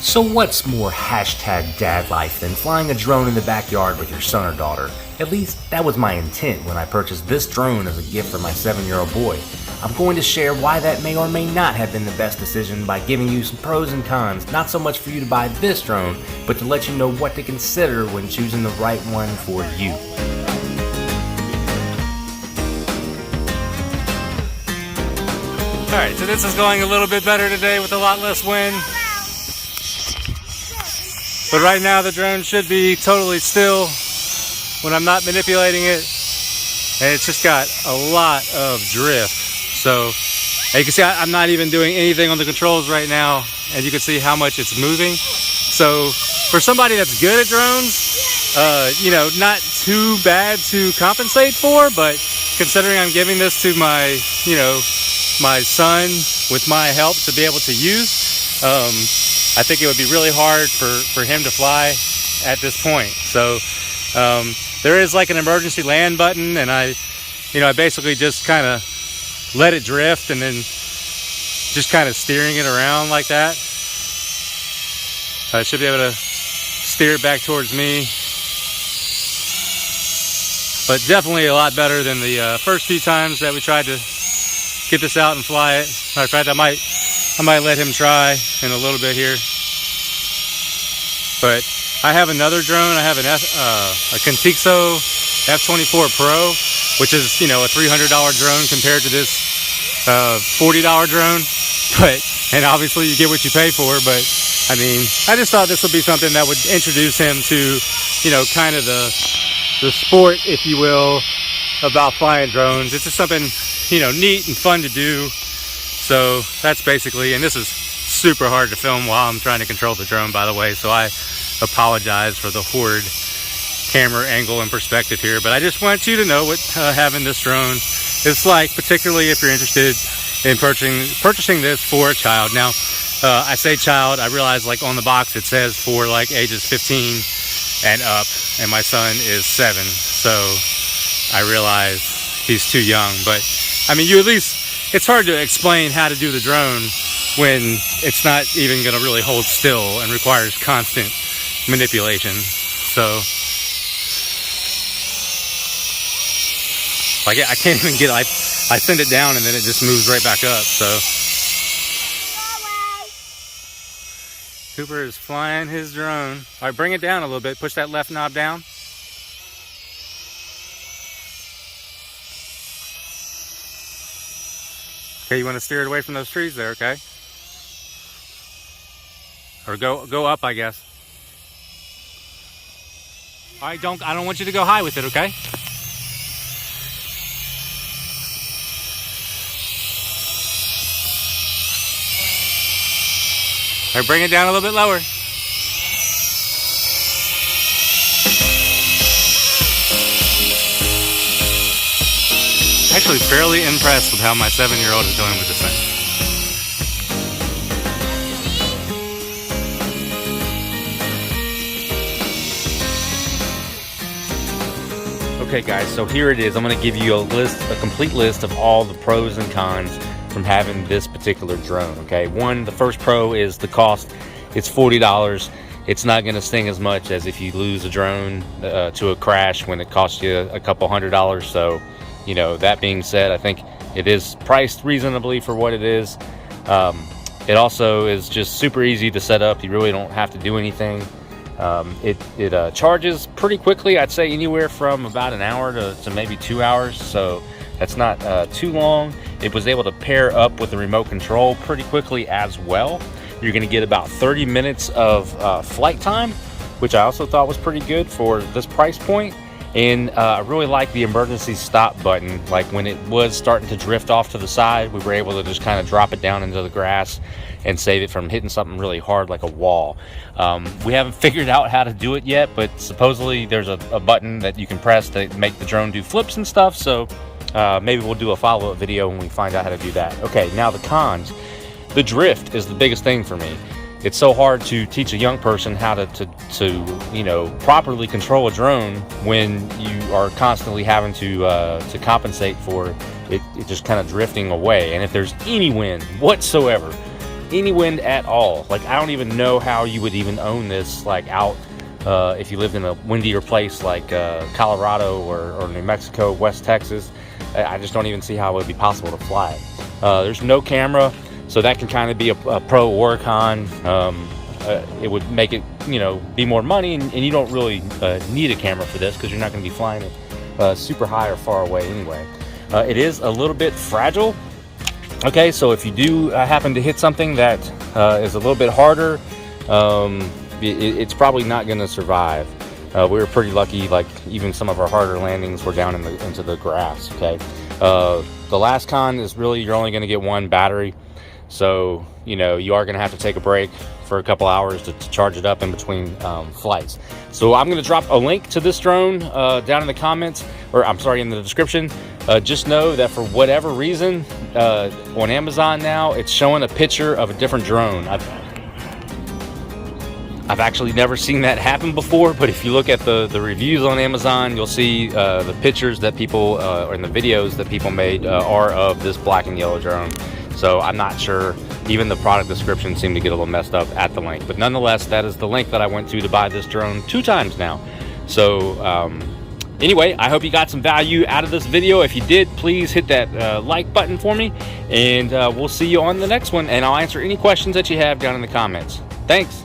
So what's more hashtag dad life than flying a drone in the backyard with your son or daughter? At least that was my intent when I purchased this drone as a gift for my 7-year-old boy. I'm going to share why that may or may not have been the best decision by giving you some pros and cons, not so much for you to buy this drone, but to let you know what to consider when choosing the right one for you. Alright, so this is going a little bit better today with a lot less wind. But right now the drone should be totally still when I'm not manipulating it. And it's just got a lot of drift. So you can see I'm not even doing anything on the controls right now. And you can see how much it's moving. So for somebody that's good at drones, you know, not too bad to compensate for, but considering I'm giving this to my, you know, my son with my help to be able to use, I think it would be really hard for him to fly at this point. So there is like an emergency land button, and I basically just kind of let it drift and then just kind of steering it around like that. I should be able to steer it back towards me. But definitely a lot better than the first few times that we tried to get this out and fly it. Matter of fact, I might let him try in a little bit here. But I have another drone. I have a Contexo F24 Pro, which is, you know, a $300 drone compared to this $40 drone. And obviously you get what you pay for. But I mean, I just thought this would be something that would introduce him to, you know, kind of the sport, if you will, about flying drones. It's just something, you know, neat and fun to do. So that's basically, and this is super hard to film while I'm trying to control the drone, by the way, so I apologize for the horrid camera angle and perspective here, but I just want you to know what having this drone is like, particularly if you're interested in purchasing this for a child. Now, I say child, I realize like on the box it says for like ages 15 and up, and my son is 7, so I realize he's too young. But I mean, it's hard to explain how to do the drone when it's not even going to really hold still and requires constant manipulation. So like, I can't even get, I send it down and then it just moves right back up. So Cooper is flying his drone. All right, bring it down a little bit. Push that left knob down. Okay, you want to steer it away from those trees there, okay? Or go up, I guess. All right, I don't want you to go high with it, okay? All right, bring it down a little bit lower. Actually fairly impressed with how my 7-year-old is doing with this thing. Okay guys, so here it is. I'm going to give you a complete list of all the pros and cons from having this particular drone. Okay, the first pro is the cost. It's $40. It's not going to sting as much as if you lose a drone to a crash when it costs you a couple $100. So, you know, that being said, I think it is priced reasonably for what it is. It also is just super easy to set up. You really don't have to do anything. It charges pretty quickly. I'd say anywhere from about an hour to maybe 2 hours. So that's not too long. It was able to pair up with the remote control pretty quickly as well. You're going to get about 30 minutes of flight time, which I also thought was pretty good for this price point. And I really like the emergency stop button. Like when it was starting to drift off to the side, we were able to just kind of drop it down into the grass and save it from hitting something really hard like a wall. We haven't figured out how to do it yet, but supposedly there's a button that you can press to make the drone do flips and stuff. So maybe we'll do a follow-up video when we find out how to do that. Okay, now the cons. The drift is the biggest thing for me. It's so hard to teach a young person how to you know, properly control a drone when you are constantly having to compensate for it just kind of drifting away. And if there's any wind whatsoever, any wind at all. Like, I don't even know how you would even own this like out if you lived in a windier place like Colorado or New Mexico, West Texas. I just don't even see how it would be possible to fly it. There's no camera, so that can kind of be a pro or a con. It would make it, you know, be more money, and you don't really need a camera for this because you're not going to be flying it super high or far away anyway. It is a little bit fragile. Okay, so if you do happen to hit something that is a little bit harder, it's probably not going to survive. We were pretty lucky, like even some of our harder landings were down into the grass. Okay, the last con is really you're only going to get one battery, so you know you are going to have to take a break for a couple hours to charge it up in between flights. So I'm going to drop a link to this drone down in the comments, or I'm sorry, in the description. Just know that for whatever reason on Amazon now it's showing a picture of a different drone. I've actually never seen that happen before, but if you look at the reviews on Amazon, you'll see the pictures that people or in the videos that people made are of this black and yellow drone. So I'm not sure. Even the product description seemed to get a little messed up at the link, but nonetheless, that is the link that I went to buy this drone 2 times now. So anyway, I hope you got some value out of this video. If you did, please hit that like button for me, and we'll see you on the next one, and I'll answer any questions that you have down in the comments. Thanks.